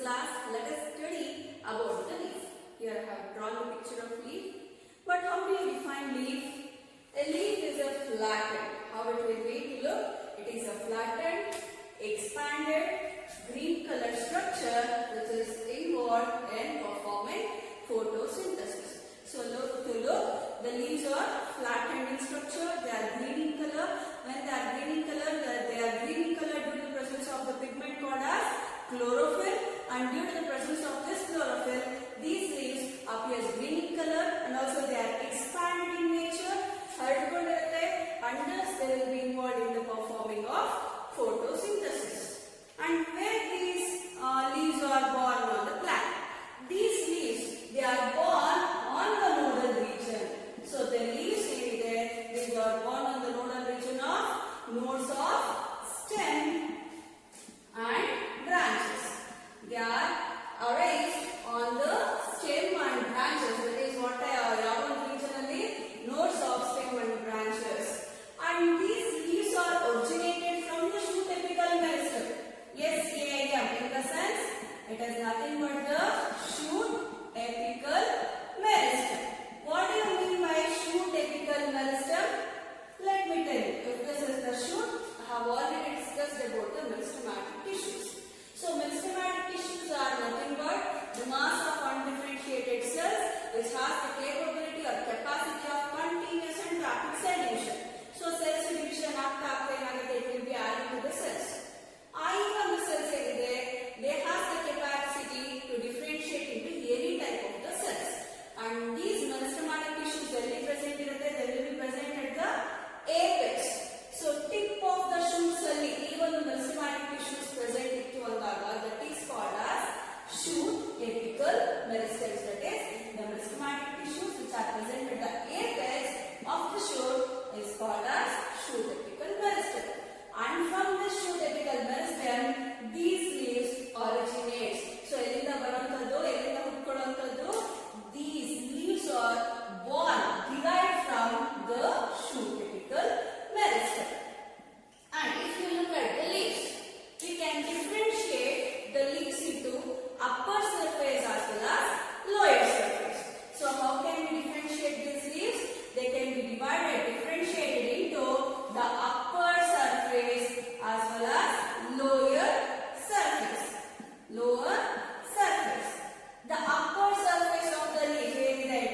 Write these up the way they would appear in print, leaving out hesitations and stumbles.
class, let us study about the leaf. Here I have drawn the picture of leaf. But how do you define leaf? A leaf is a flattened. How it will be to look? It is a flattened, expanded, green color structure which is involved in performing photosynthesis. So the leaves are flattened in structure. They are green in color. When they are green in color, they are green in color due to the presence of the pigment called as chlorophyll, and due to the presence of this chlorophyll, these leaves appear green in color, and also they are expanded in nature, and thus they will be involved in the performing of photosynthesis. And where these leaves are born on the plant? These leaves, they are born on the nodal region. So the leaves there, these are born on the nodal region of nodes of stem and branches. They are arranged on the stem and branches. That is what I regionally nodes of stem and branches. And these leaves are originated from the shoot apical meristem. Yes, SAM, in the sense it is nothing but the shoot apical meristem. What do you mean by shoot apical meristem? Let me tell you. If this is the shoot, I have already discussed about the meristematic tissues. So meristematic tissues are nothing but the mass of undifferentiated cells which has the capability or capacity of continuous and rapid cell division. So cells division after it will be added to the cells. The cells they have the capacity to differentiate into any type of the cells. And these meristematic tissues will be present at the apex. So tip of the shoot cell, even the meristematic tissues present that is called as shoot apical meristems. That is, the meristematic tissues which are present at the apex of the shoot is called as shoot apical meristem. And from the shoot apical meristem, these leaves originate. So these leaves are derived from the shoot apical meristem. And if you look at the leaves, we can differentiate the leaves into upper surface as well as lower surface. So how can we differentiate these leaves? They can be differentiated into the upper surface as well as lower surface. The upper surface of the leaf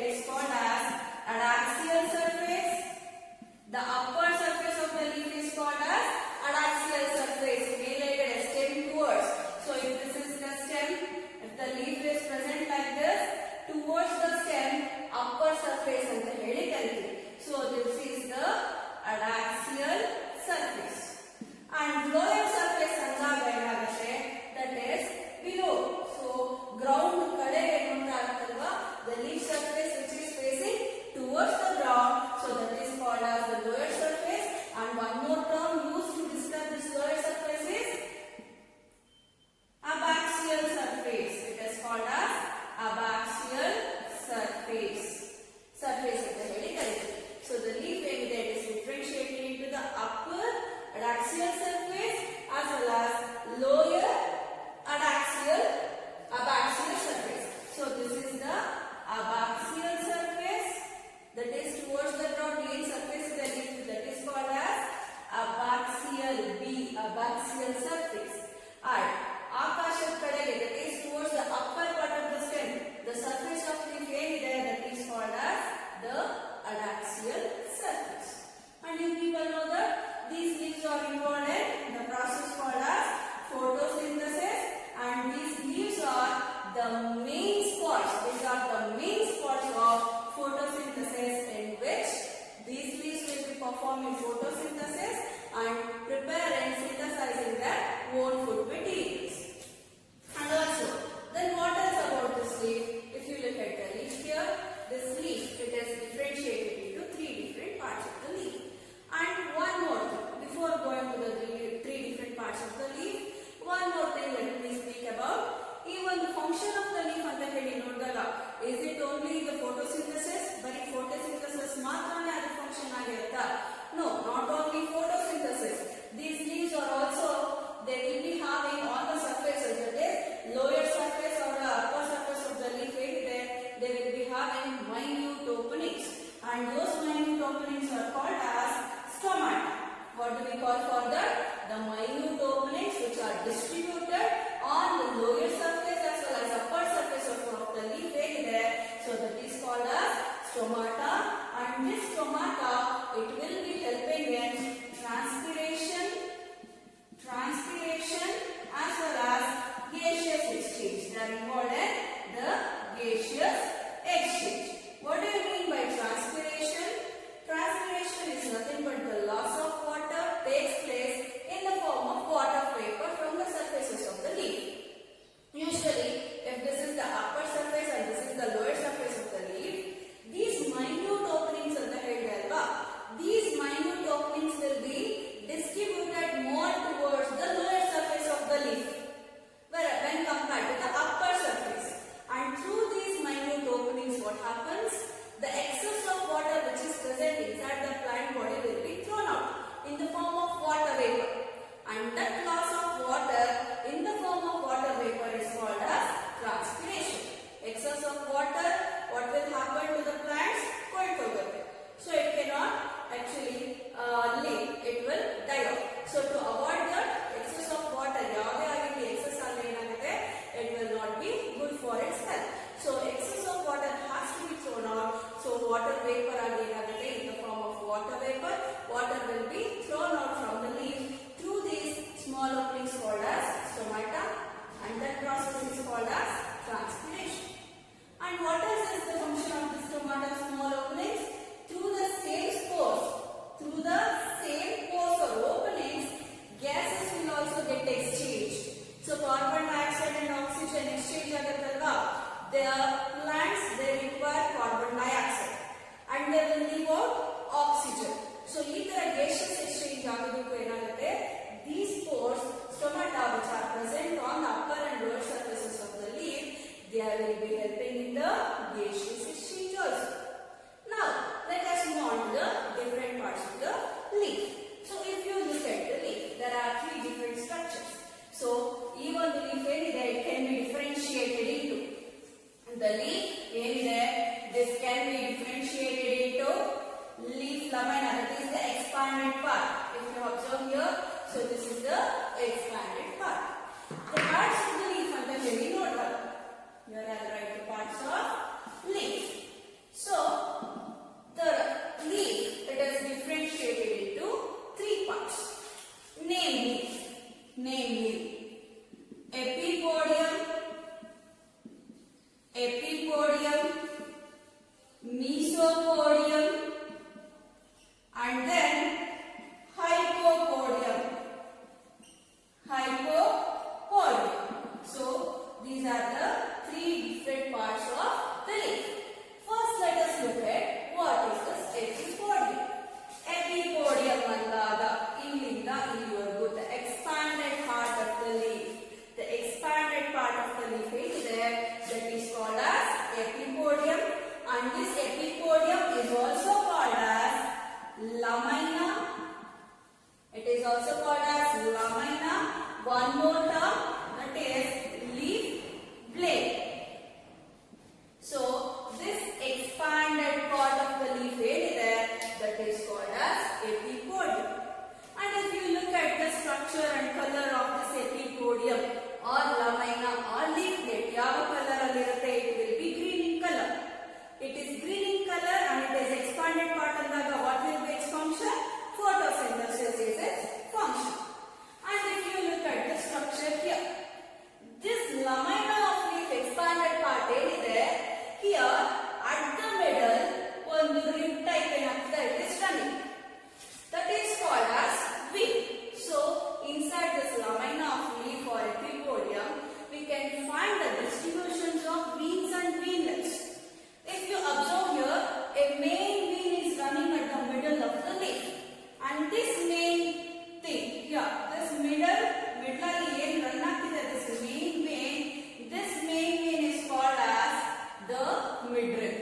is called as adaxial surface. The upper surface of the leaf is called as adaxial surface, related stem towards. So if this is the stem, if the leaf is present like this, towards the stem, upper surface and the helical. So this is the adaxial surface. And lower surface that is below. So ground the leaf surface which is facing towards the ground. So that is called as the lower surface. And one more term used to describe this lower surface is abaxial surface. It is called as abaxial surface. Surface of the helical. So the leaf that is differentiated into the upper adaxial surface as well as lower abaxial surface. So this is the abaxial surface that is towards the ground. Main surface of the leaf that is called as abaxial surface. And akasha kadage that is towards the upper part of the stem. The surface of leaf that is called as the adaxial surface. And you people know that these leaves are involved in the process called as photosynthesis, and these leaves are the main spots. These are the main spots of photosynthesis in which these leaves will be performing photosynthesis and preparing synthesizing the So carbon dioxide and oxygen exchange aguttalla. The plants, they require carbon dioxide and they will leave out oxygen. So ee tara gaseous exchange agodoku enagutte, these pores, stomata, which are present on the upper and lower surfaces of the leaf, they will be helping in the gaseous exchange also. Now let us move on to the different parts of the leaf. So if you look at the leaf, there are three different structures. So even the leaf enide, it can be differentiated into the leaf enide, this can be differentiated into leaf lamina, that is the expanded part. If you observe here, so this is the expanded part. The parts of the leaf anta very nodra. Here I will write the parts of leaf. So the leaf, it is differentiated into three parts. Namely epipodium, mesopodium, and then hypopodium. So these are the three different parts of the leaf. First, let us look at what is this epipodium. Epipodium andaga illinda illivargu, the expanded part of the leaf. The expanded part of the leaf is there, that is called as epipodium, and this epipodium is also called as lamina. It is also called as lamina. One more term, that is leaf blade. So this expanded part of the leaf is there, that is called as epipodium. And if you look at the structure and color of this epipodium or lamina or leaf blade, yava color allirutte, it will be green in color. It is green in color and it is expanded part andaga, what will be its function? Photosynthesis is its function. And if you look at the structure here, this lamina of leaf expanded part enide, here at the middle one rib type enagtide, it is running. That is called as vein. So inside this lamina of leaf or epipodium, we can find the distributions of veins and veinlets. If you observe here, a main vein is running at the middle of the leaf, and this main thing here, this middle ಏನು run ಆಗ್ತಿದೆ, this main vein is called as the midrib.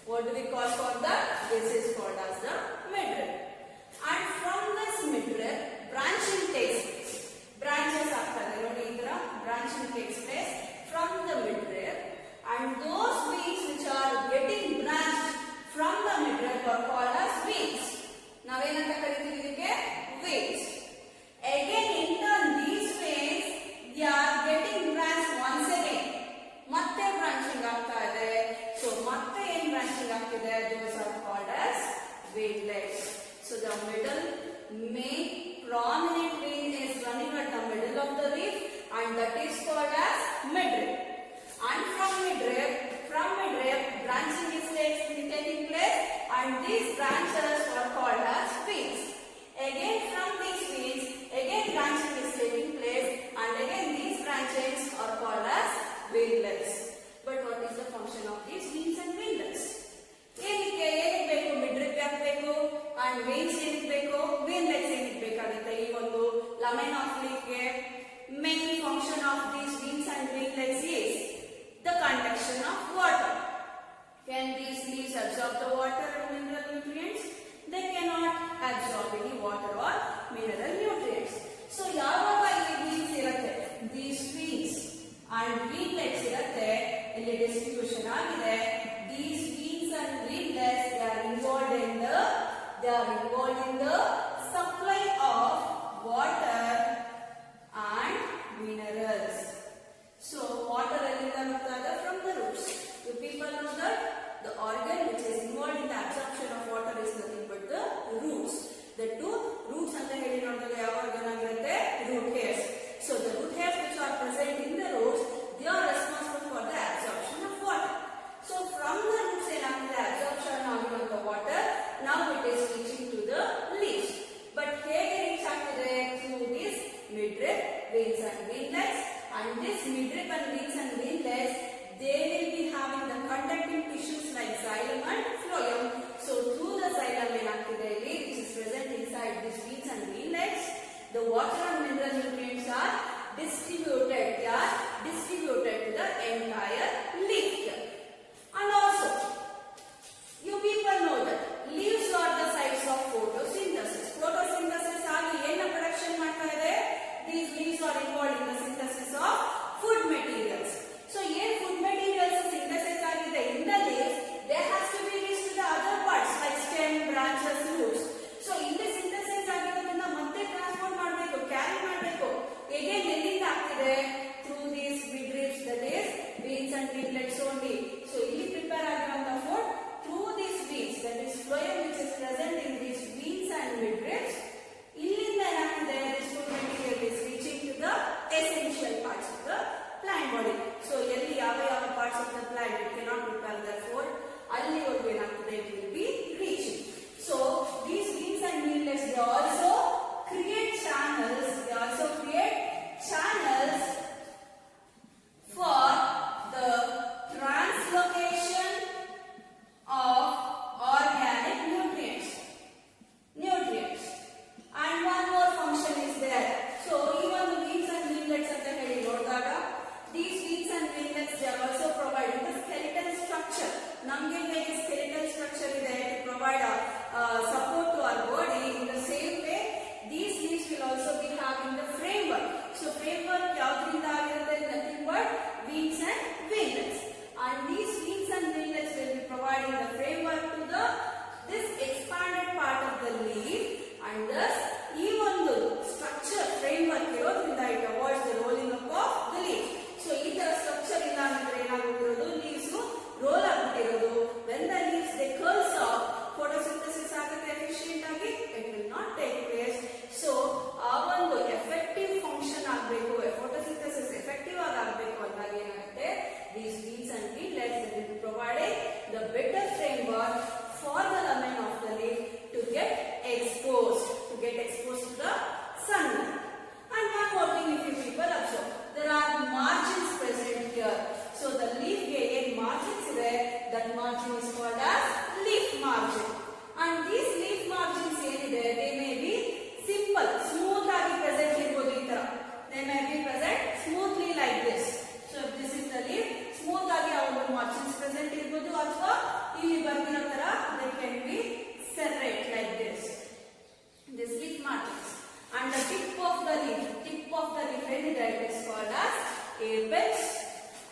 What do we call for that? This is called as the midrib. And from this midrib, branching takes place. Branches ಆಗ್ತದೆ ನೋಡಿ, ಈ ತರ branching takes place from the midrib, and those veins which are getting branched from the midrib are called as veins. ನಾವೇನಂತ ಕರಿತೀವಿ ಇದಕ್ಕೆ? Veins. Again, in turn, these veins, they are getting branched once again. ಮತ್ತೆ branching ಆಗ್ತಾ ಇದೆ. So ಮತ್ತೆ ಏನು branching ಆಗ್ತಿದೆ? Those are called as veinlets. So the middle main prominent vein is running at the middle of the leaf, and that is called as midrib. And from midrib, branching is taking place, and these branches are called as veins. Again, from these veins, again branching is taking place, and again these branches are called as veinlets. But what is the function of these veins and veinlets? ಏನಕ್ಕೆ ಬೇಕು? ಮಿಡ್ರಿಪ್ ಯಾಕೆ ಬೇಕು? and veins ಏನಕ್ಕೆ ಬೇಕು? veinlets ಏನಕ್ಕೆ ಬೇಕಾಗುತ್ತೆ? ಈ ಒಂದು lamina of leaf ಗೆ main function of these veins and veinlets is the conduction of water. Can these leaves absorb the water and mineral nutrients? They cannot absorb any water or mineral nutrients. So ಯಾವಾಗ ಈ veins ಇರುತ್ತೆ, these veins and veinlets ಇರುತ್ತೆ, ಇಲ್ಲಿ distribution ಆಗಿದೆ. These veins and veinlets, they are involved in the supply of water and minerals. So water ಎಲ್ಲಿಂದ ಬರ್ತಾ ಇದೆ? From the roots. You people know that the organ which is involved in the absorption of water is nothing but the roots. The two roots ಅಂತ ಹೇಳಿ ನೋಡಿದಾಗ ಯಾವ organ ಆಗಿರುತ್ತೆ? Root hairs. So the root hairs which are present in the roots, they are responsible for the absorption of water. So from the roots ಏನಾಗ್ತದೆ? absorption ಆಗಿರುವಂತ water now it is reaching to the leaves. But ಹೇಗೆ reach ಆಗ್ತದೆ? Through these midrib, veins and veinlets, and this midrib and wings and windlets, they will be having the conducting tissues like xylem and phloem. So through the xylem which is present inside these wings and windlets, the water and mineral nutrients are distributed. They are distributed to the entire leaf here. And also, you people know that leaves are the sites of photosynthesis. Photosynthesis ಆಗಿ ಏನು production ಮಾಡ್ತಾ ಇದೆ? These leaves are involved in the synthesis of food materials. So ಏನು food materials synthesis ಆಗಿದೆ in the leaves, they has to be reached to the other parts like stem, branches, roots. So ಇಲ್ಲಿ synthesis ಆಗಿರೋದನ್ನ ಮತ್ತೆ transport ಮಾಡಬೇಕು, carry ಮಾಡಬೇಕು. Again ಎಲ್ಲಿಂದ ಆಗ್ತಿದೆ? Through these midribs, that is veins and windlets only. So ಇಲ್ಲಿ prepare ಆಗಿರುವಂತ food through these veins, that is phloem which is present in these veins and midribs. ಇಲ್ಲಿಂದ ಏನಾಗ್ತಿದೆ? This food material is reaching to the essential parts of the plant body. So ಎಲ್ಲಿ ಯಾವ parts of the plant it cannot prepare the food, ಅಲ್ಲಿವರೆಗೂ ಏನಾಗ್ತದೆ? It will be reaching. So these veins and windlets, they also create channels. They also create channels for the translocation of organic nutrients. And one more function is there. So even the veins and windlets at the head nodaga, these veins and windlets, they are also providing the skeletal structure. Namge hege skeletal structure ide to provide support to our body. In the same way, these leaves will also be having the framework. So framework yaudrinda agirutte? Nothing but veins and windlets. And these veins and windlets will be providing the framework to this expanded part of the leaf, and thus even the structure framework irodrinda it avoids the rolling up of the leaf. So ee tara structure illa andre enaguತ್ತಿrodu, leaves roll aguttirodu. When the leaves they curls up, photosynthesis agutte efficient agi, it will not take place. So ಆ ಒಂದು effective function ಆಗಬೇಕು, photosynthesis effective ಆಗಬೇಕು ಅಂದಾಗ ಏನಾಗುತ್ತೆ? These veins and windlets will be providing the better framework for the lumen of the leaf to get exposed to the sunlight. And one more thing, if you people observe, there are margins present here. So the leaf gain margins there, that margin is called as leaf margin. And these leaf margins there, they may be simple, smooth agi present irbodu ee tara. They may be present smoothly like this. So if this is the leaf, smooth agi our margins present irbodu, athwa ಇಲ್ಲಿ ಬರ್ತಿರೋ ತರ they can be serrate like this. This leaf margins. And the tip of the leaf is called as apex,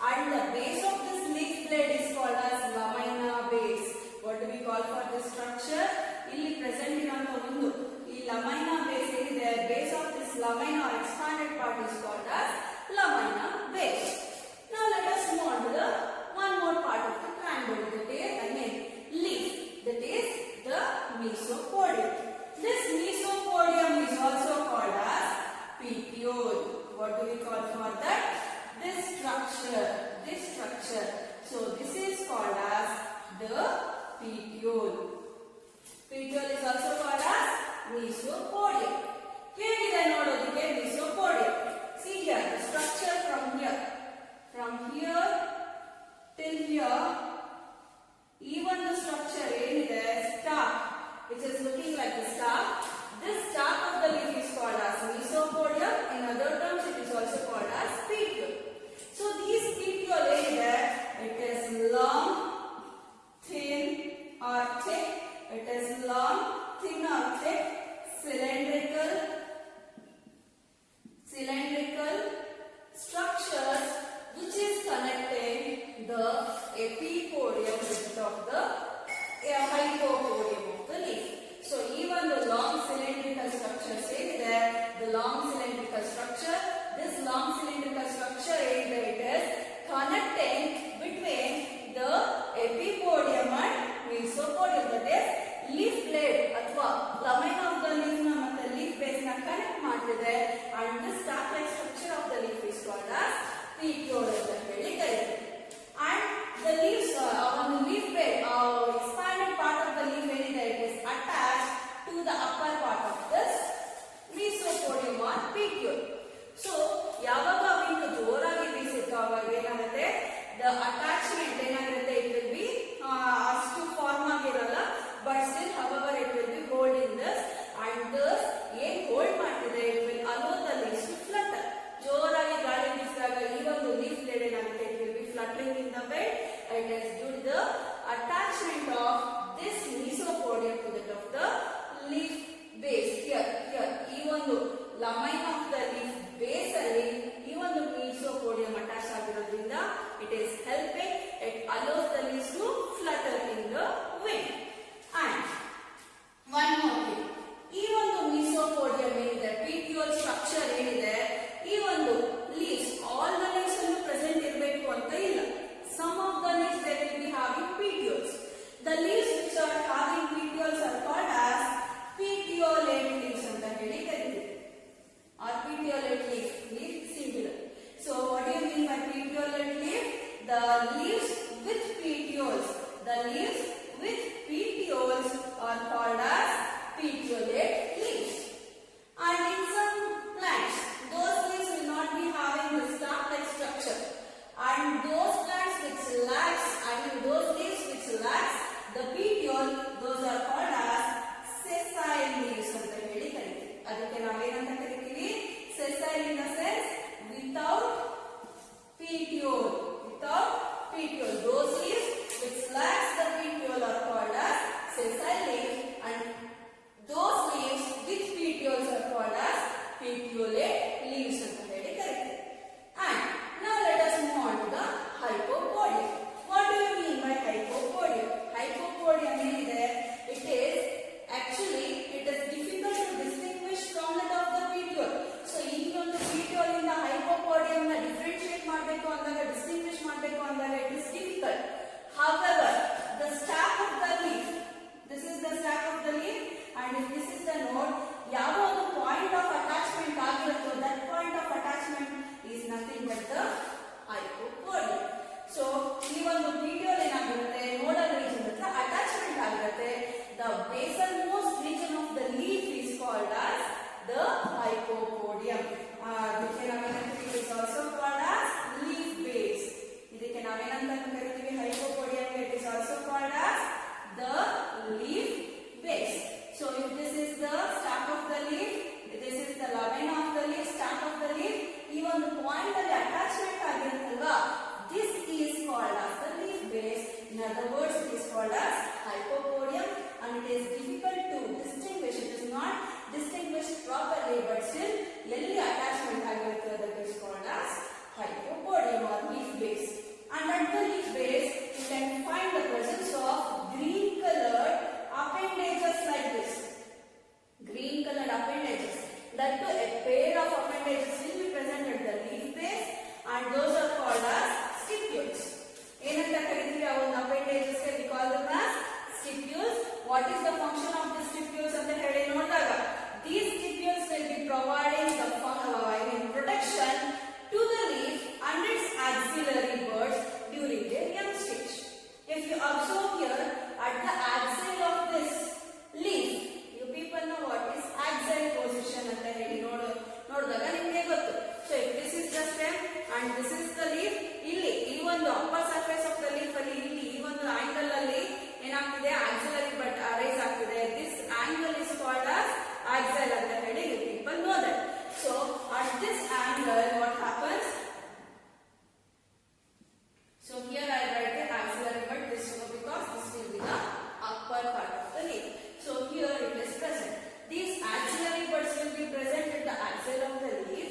and the base of this leaf blade is called as lamina base. What do we call for this structure? ಇಲ್ಲಿ present ಇರುವಂತ ಒಂದು ಈ lamina base ಏನಿದೆ, base of this lamina or expanded part is called as lamina base. Now let us move on to the one more part of the plant body, that is again leaf, that is the mesopodium. This mesopodium is also called as petiole. What do we call for that? This structure. So this is called as the petiole. Petiole is also called as mesopodium. ಹೇಗಿದೆ ನೋಡೋದಕ್ಕೆ mesopodium? See here, the structure from here till here, even the structure ಏನಿದೆ, stalk, which is looking like the stalk. This stalk of the leaf is called as mesopodium. In other terms, it is also called as petiole. So these petiole ಏನಿದೆ, it is long, thin or thick. It is long, thin or thick, cylindrical structures which is connecting the epipodium bit of the hypopodium of the leaf. So even the long cylindrical structure is there. The long cylindrical structure, this long cylindrical structure is there. It is connecting between the epipodium and mesopodium. That is leaf blade ಅಥವಾ lamina of the leaf na ಮತ್ತೆ leaf base na connect ಮಾಡ್ತಿದೆ, and this stalk like attachment ಏನಾಗಿರುತ್ತೆ, it will be ಅಷ್ಟು form ಆಗಿರಲ್ಲ, but still however it will be holding this, and thus ಏನ್ hold ಮಾಡ್ತಿದೆ, it will allow the leaves to flutter. ಜೋರಾಗಿ ಗಾಳಿ ಬೀಸಿದಾಗ ಈ ಒಂದು leaf blade ಏನಾಗುತ್ತೆ, it will be fluttering in the wind. It is due to the attachment of this mesopodium to that of the leaf base. Here ಈ ಒಂದು lamina of the leaf base ಅಲ್ಲಿ ಈ ಒಂದು mesopodium attach ಆಗಿರೋದ್ರಿಂದ it is helping, it allows the leaves to flutter in the wind. And one more thing, ಈ ಒಂದು mesopodium ಏನಿದೆ, petiole structure ಏನಿದೆ, ಈ ಒಂದು leaves, all the leaves ಅನ್ನು present ಇರಬೇಕು ಅಂತ ಇಲ್ಲ. Some of the leaves they will be having petioles. The leaves which are having petioles are called as petiolate leaves ಅಂತ ಹೇಳಿ ಕರೀತೀವಿ, or petiolate leaf singular. So what do you mean by petiolate leaf? The leaves with petioles. The leaves with petioles are called as petiolate leaves. And in some plants, those leaves will not be having the stalk-like structure. And those plants which lacks, those leaves which lacks the petiole, those are called as sessile leaves ಅಂತ ಹೇಳಿ ಕರೀತೀವಿ. ಅದಕ್ಕೆ ನಾವೇನಂತ ಕರಿತೀವಿ? Sessile in the sense without petiole. Those leaves which lacks the petiole are called as sessile leaves, and those leaves with petioles are called as petiolate leaves ಅಂತ ಹೇಳಿ ಕರೀತೀವಿ. And now let us move on to the hypopodium. What do you mean by hypopodium? Hypopodium ಏನಿದೆ, it is difficult to distinguish from that of the petiole. So ಈ ಒಂದು petiole ಇಂದ hypopodium ನ differentiate ಮಾಡಬೇಕು ಅಂದಾಗ, distinguish ಮಾಡಬೇಕು ಅಂದಾಗ it is difficult. However, the stack of the leaf, this is the stack of the leaf, and if this is the node, ಯಾವ ಒಂದು point of attachment ಆಗಿರುತ್ತೋ, that point of attachment is nothing but the hypopodium. So ಈ ಒಂದು petiole ಏನಾಗಿರುತ್ತೆ, nodal region ಹತ್ರ attachment ಆಗಿರುತ್ತೆ. The basal most region of the leaf is called as the hypopodium. ಇದಕ್ಕೆ ನಾವೇನಂತ ಕರೀತೀವಿ, is also called as leaf base. ಇದಕ್ಕೆ ನಾವೇನಂತ ಕರೀತೀವಿ, hypopodium, it is also called as the leaf base. So if this is the stalk of the leaf, this is the lamina of the leaf, stalk of the leaf, ಈ ಒಂದು point ಅಲ್ಲಿ attachment ಆಗಿರುತ್ತಲ್ವಾ, this is called as the leaf base. In other words, it is called as hypopodium, and it is difficult to distinguish. It is not distinguished properly, but still ಎಲ್ಲಿ attachment ಆಗಿರುತ್ತೆ, that is called as hypopodium or leaf base. And at the leaf base you can find the presence of green colored appendages like this. Green colored appendages, that too a pair of appendages will be present at the leaf base, and those are called as stipules. ಏನಂತ ಕರೀತೀವಿ ಆ ಒಂದು appendages ಗೆ? We call them as stipules. What is the function of the stipules ಅಂತ ಹೇಳಿ ನೋಡಿದಾಗ, these stipules will be providing the protection to the leaf and its axillary buds during their young stage. If you observe here at the axil of this leaf, you people know what is axial position ಅಂತ ಹೇಳಿ ನೋಡಿದಾಗ ನಿಮಗೆ ಗೊತ್ತು. So if this is the stem and this is the leaf, ಇಲ್ಲಿ ಈ ಒಂದು upper surface of the leaf ಅಲ್ಲಿ ಇಲ್ಲಿ ಈ ಒಂದು angle ಅಲ್ಲಿ ಏನಾಗ್ತಿದೆ, axillary bud raise ಆಗ್ತಿದೆ. This angle is called as axial ಅಂತ ಹೇಳಿ you people know that. So at this angle what happens? So here I write the axillary bud this way because this will be the upper part of the leaf. So here it is present. These axillary buds will be present at the axil of the leaf,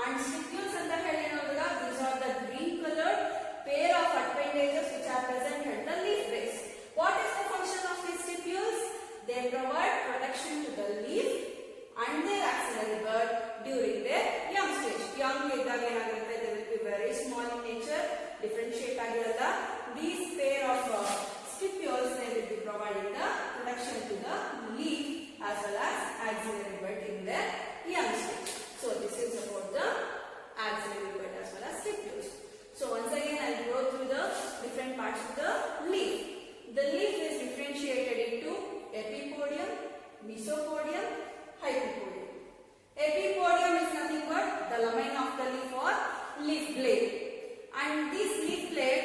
and stipules ಅಂತ ಹೇಳಿ ನೋಡಿದಾಗ these are the green colored pair of appendages which are present at the leaf base. What is the function of these stipules? They provide protection to the leaf and their axillary bud during their young stage. Young ಇದ್ದಾಗ ಏನಾಗುತ್ತೆ, they will be very small in nature, differentiate ಆಗಿರಲ್ಲ. These pair of stipules they will be providing the protection to the leaf as well as axillary bud in their young stage. So this is about the axillary bud as well as stipules. So once again I will go through the different parts of the leaf. The leaf is differentiated into epipodium, mesopodium, hypopodium. Epipodium is nothing but the lamina of the leaf or leaf blade, and this leaf blade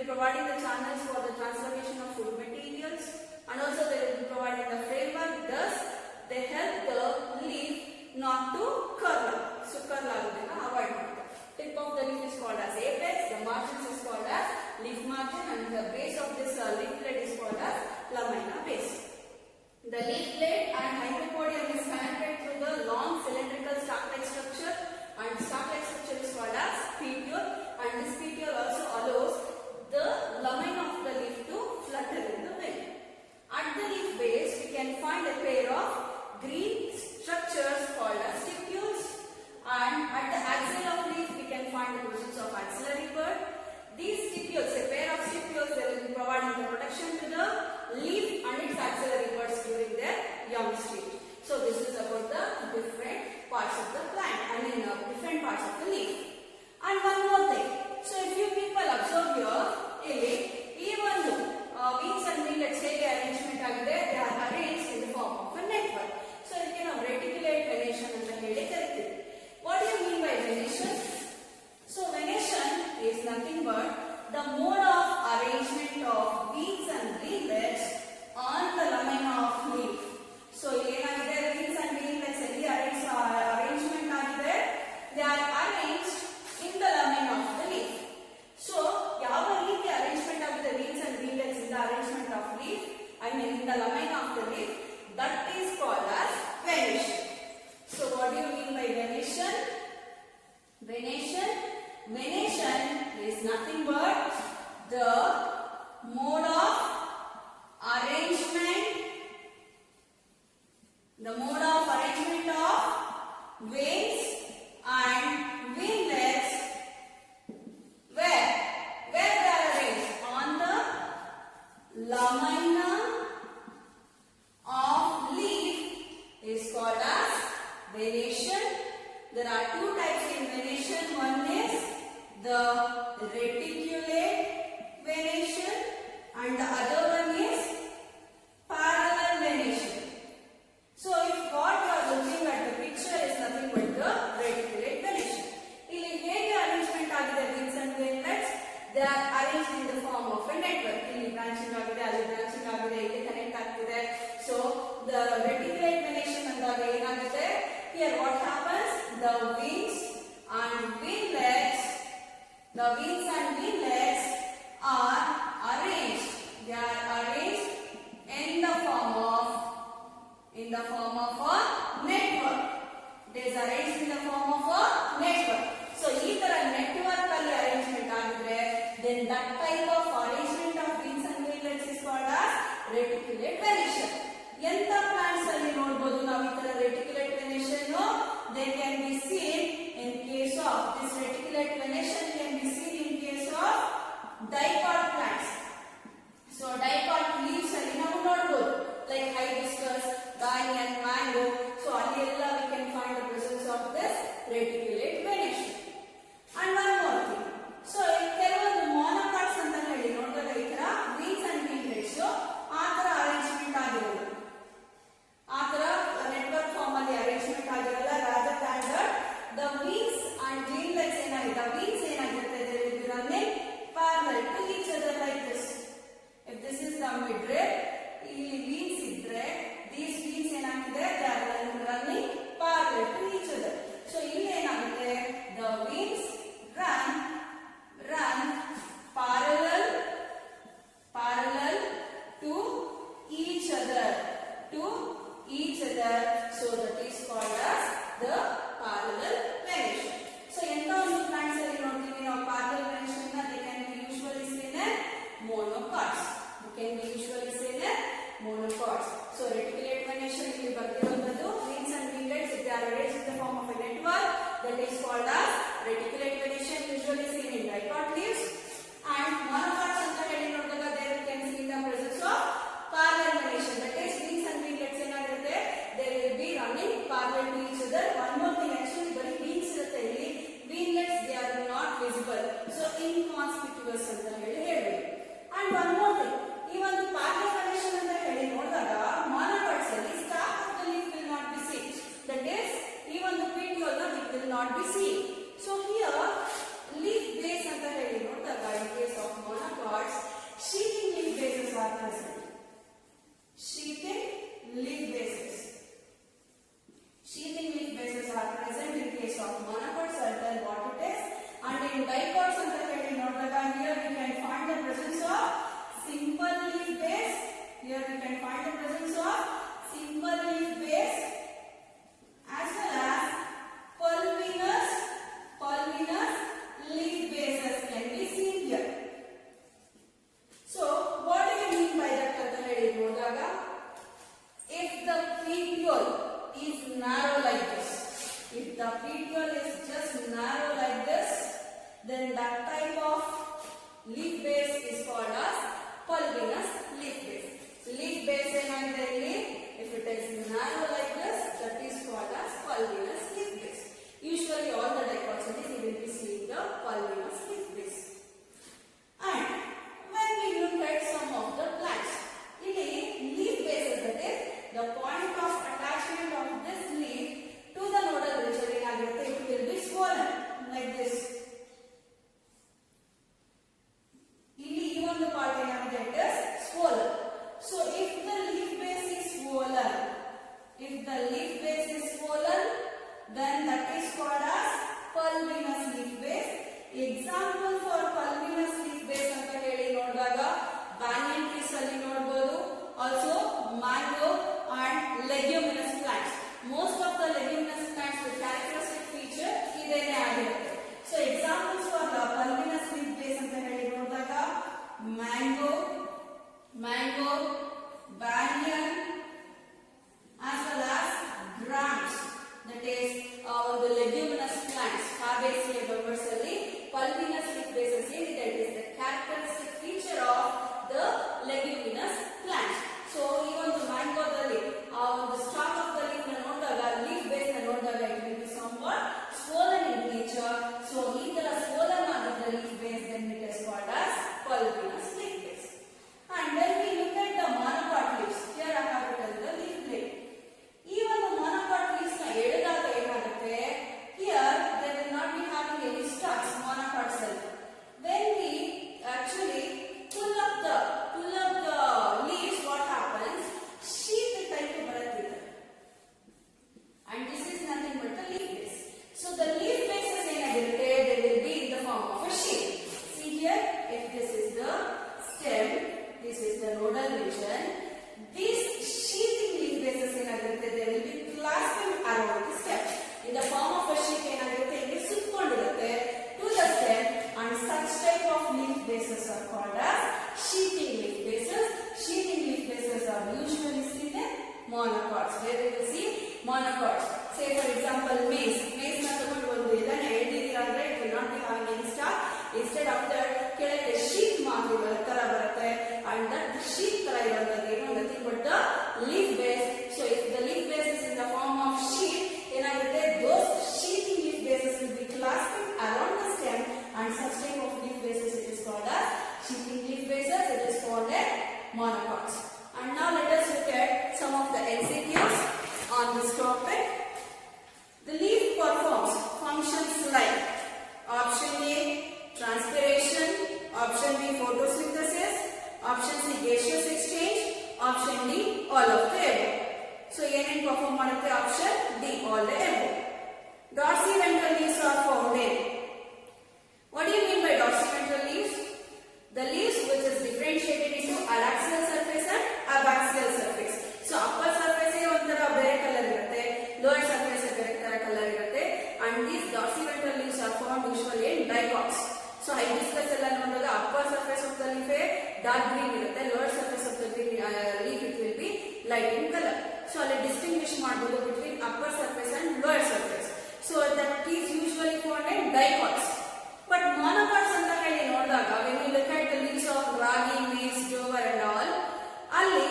providing the channels for the translocation of food materials, and also they will be providing the framework. Thus, they help the leaf not to curl up. So curl agudena avoid madutte. Tip of the leaf is called as apex, the margins is called as leaf margin, and the base of this leaf blade is called as lamina base. The leaf blade and hypopodium is connected through the long cylindrical stalk-like structure, and stalk-like structure is called as petiole, and this petiole also allows the lamina of the leaf to flutter in the wind. At the leaf base, we can find a pair of green structures called as stipules, and at the axil of leaf, we can find the presence of axillary bud. These stipules, a pair of stipules, they will be providing the protection to the leaf and its axillary buds during their young stage. So this is about the different parts of the plant, different parts of the leaf. And one more thing. So if you people observe here, even wings and winglets arrangement agide, they are arranged in the form of a network. So you can have reticulate venation anta heli karitheve. What do you mean by venation? So venation is nothing but the mode of arrangement of wings and winglets on the lamina of leaf. So ಏನಾಗಿದೆ wings and winglets ಅಲ್ಲಿ arrangement ಆಗಿದೆ. They are arranged in the lamina of the leaf. So ಯಾವ ರೀತಿ arrangement ಆಗಿದೆ wings and winglets in the arrangement of leaf, in the lamina of the leaf, that is called as venation. So what do you mean by venation? Venation is nothing but the mode of arrangement of wings and winglets where they are arranged on the lamina of leaf is called as venation. There are two types in venation. One is the reticulate venation and the other one is parallel venation. So if what you are looking at the picture is nothing but the reticulate venation. ಇಲ್ಲಿ ಹೇಗೆ arrangement ಆಗಿದೆ wings and winglets? They are arranged in the form of a network. ಇಲ್ಲಿ branching ಆಗಿದೆ, ಅಲ್ಲಿ branching ಆಗಿದೆ, ಇಲ್ಲಿ connect ಆಗ್ತಿದೆ. So the reticulate venation ಅಂದಾಗ ಏನಾಗುತ್ತೆ? Here what happens? The wings and winglets are arranged. They are arranged in the form of a network. It is arranged in the form of a network. So ee tara network alli arrangement agidre, then that type of arrangement of wings and winglets is called as reticulate venation. Enta plants alli nodabodu ನಾವು ಈ ತರ reticulate venation, they can be seen in case of this reticulate venation can be seen in case of dipod plants. So dipod leaves alli ನಾವು ನೋಡಬಹುದು, like hibiscus, banyan, mango. So alli ella we can find the presence of this reticulate venation. And one more thing. So ಕೆಲವೊಂದು monocots ಅಂತ ಹೇಳಿ ನೋಡಿದಾಗ ಈ ತರ wings and winglets ಆ ತರ arrangement ಆಗಿರೋದು, ಆ ತರ network form ಅಲ್ಲಿ arrangement ಆಗಿರಲ್ಲ. rather than that the wings and winglets ಏನಾಗಿದೆ, wings ಏನಾಗಿರುತ್ತೆ, they will be running parallel to each other like this. If this is the midrib, ಇಲ್ಲಿ wings ಇದ್ರೆ these wings ಏನಾಗಿದೆ, they are running parallel to each other. So ಇಲ್ಲಿ ಏನಾಗುತ್ತೆ, the wings run parallel to each other. So that is called as the parallel venation. So ಎಂತ ಒಂದು plants ಅಲ್ಲಿ ನೋಡ್ತೀವಿ ನಾವು parallel venation ನ, they can be usually seen as monocots. So reticulate venation ಇಲ್ಲಿ ಬರ್ತಿರೋದು wings and winglets, if they are arranged in the form of a network, that is called as reticulate venation, usually seen in dipod leaves. And monocots ಅಂತ ಹೇಳಿ ನೋಡಿದಾಗ there we can see the presence of parallel venation, that is wings and winglets ಏನಾಗಿರುತ್ತೆ, they will be running parallel to each other. One more thing, actually ಬರೀ wings ಇರುತ್ತೆ, ಇಲ್ಲಿ winglets they are not visible, so inconspicuous ಅಂತ ಹೇಳಿ ಹೇಳ್ಬೇಕು. And one more thing, ಈ ಒಂದು parallel venation ಅಂತ ಹೇಳಿ ನೋಡಿದಾಗ monocots ಅಲ್ಲಿ stalk of the leaf will not be seen, that is ಈ ಒಂದು petiole it will not be seen. So here leaf base ಅಂತ ಹೇಳಿ ನೋಡಿದಾಗ in case of monocots present. Sheathing leaf bases. Sheathing leaf bases are present in case of monocots. I'll tell what it is. And in dicots anta heli nodaga, here we can find the presence of simple leaf base. Here we can find the presence of simple leaf base as well as pulvinous leaf bases can be seen here. So what do you mean by that anta heli nodaga? If the petiole is narrow like this, if the petiole is just narrow like this, then that type of leaf base is called as pulvinous leaf base. Leaf base enagide illi, if it is narrow like this, that is called as pulvinous leaf base. Usually all the dicots you will be seeing the pulvinous leaf base. And when we look at some of the plants, illi leaf bases, that is the point of attachment of this leaf to the nodal region enagirutte, it will be swollen like this. Illi ee one part enagide, it is swollen. So if the leaf base is swollen, then that is called as pulvinous leaf base. Example for pulvinous leaf base anta heli nodaga banyan trees alli nodabodu, also mango and leguminous plants. Most of the leguminous plants with characteristic feature idene agirutte. So examples for the pulvinous leaf base anta heli nodaga mango, banyan as well as grams, that is the leguminous plants. Fabaceae members alli pulvinous leaf bases ಏನಿದೆ, it is the characteristic feature of the leguminous plants. So ಈ ಒಂದು ಮ್ಯಾಂಗೋದಲ್ಲಿ ಆ ಒಂದು stock of the leaf ನ ನೋಡಿದಾಗ, leaf base ನ ನೋಡಿದಾಗ it will be somewhat swollen in nature. So ಈ ತರ swollen ಆಗಿದ್ದ leaf base, then it is called as pulvinous leaf base. And when we look at the monocot leaves, here I have written the leaf blade. ಈ ಒಂದು monocot leaves ನ ಎಳೆದಾಗ ಏನಾಗುತ್ತೆ, here they will not be having any stalks, monocots ಅಲ್ಲಿ. When we actually pull up the leaves, what happens? Sheath type ಬರುತ್ತೆ. And this is nothing but the leaf base. So the leaf bases ಏನಾಗಿರುತ್ತೆ, they will be in the form of a sheath. See here, if this is the stem, this is the nodal region. These sheathing leaf bases ಏನಾಗಿರುತ್ತೆ, they will be clasping around the stem in the form of a sheath. ಏನಾಗಿರುತ್ತೆ, ಇಲ್ಲಿ ಸುತ್ತಕೊಂಡಿರುತ್ತೆ to the stem, and such type of leaf bases are called as sheathing leaf bases. Sheathing leaf bases are usually seen in monocots, where we will see monocots. Say for example maize na ತಗೊಂಡು ಒಂದು ಇದನ್ನ ಎಳೆದಿದ್ದೀರಾ ಅಂದ್ರೆ it will not be having any stalk. Instead of that, ಕೆಳಗೆ sheath ಮಾದರಿ ತರ ಬರುತ್ತೆ, and that sheath ತರ ಇರುವಂತದ್ದು ಏನು, nothing but the leaf base. So if the leaf base is in the form of sheath, ಏನಾಗುತ್ತೆ, those sheathing leaf bases will be clasping around the stem, and such type of leaf bases it is called as sheathing leaf bases. It is called as monocots. And now let us look at some of the MCQs on this topic. The leaf performs functions like option A transpiration, option B photosynthesis, option C gaseous exchange, option D all of the above. So ಏನೇನು perform ಮಾಡುತ್ತೆ, option D all the above. Dorsiventral leaves are found in. What do you mean by dorsiventral leaves? The leaves which is differentiated into adaxial surface and abaxial surface. So upper surface ಒಂಥರ ಬೇರೆ colour ಇರುತ್ತೆ, lower surface ಬೇರೆ ತರ colour ಇರುತ್ತೆ, and these dorsiventral leaves are found usually in dicots. So hibiscus ಎಲ್ಲ ನೋಡಿದಾಗ upper surface of the leaf dark green ಇರುತ್ತೆ, lower surface of the leaf it will be light in color. So ಅಲ್ಲಿ distinguish ಮಾಡಬಹುದು between upper surface and lower surface. So that is usually found in dicots. But monocots ಅಂತ ಹೇಳಿ ನೋಡಿದಾಗ, when you look at the leaves of ragi, maize, jowar and all, ಅಲ್ಲಿ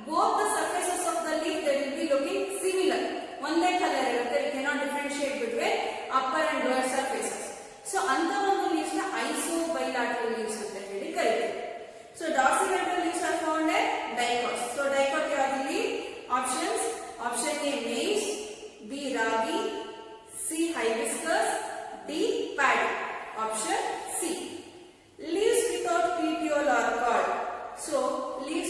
both the surfaces of the leaf they will be looking similar. ಒಂದೇ colour ಇರುತ್ತೆ, we cannot differentiate between upper and lower surfaces. So ಅಂತ ಒಂದು leaves ನ isobilateral leaves ಅಂತ ಹೇಳಿ ಕರೀತಾರೆ. So dorsiventral leaves are found in dicots. So dicot ಯಾವ್ದು? Options: option A maize, B ragi, C hibiscus, D paddy. Option C. Leaves without petiole are called. So leaves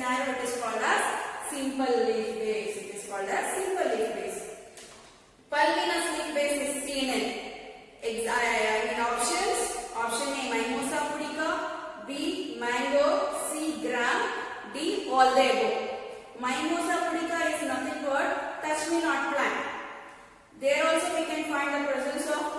scenario, it is called as simple leaf base. It is called as simple leaf base. Pulminous leaf base is seen in options. Option A, Mimosa pudica. B, mango. C, gram. D, all the above. Mimosa pudica is nothing but touch me not plant. There also we can find the presence of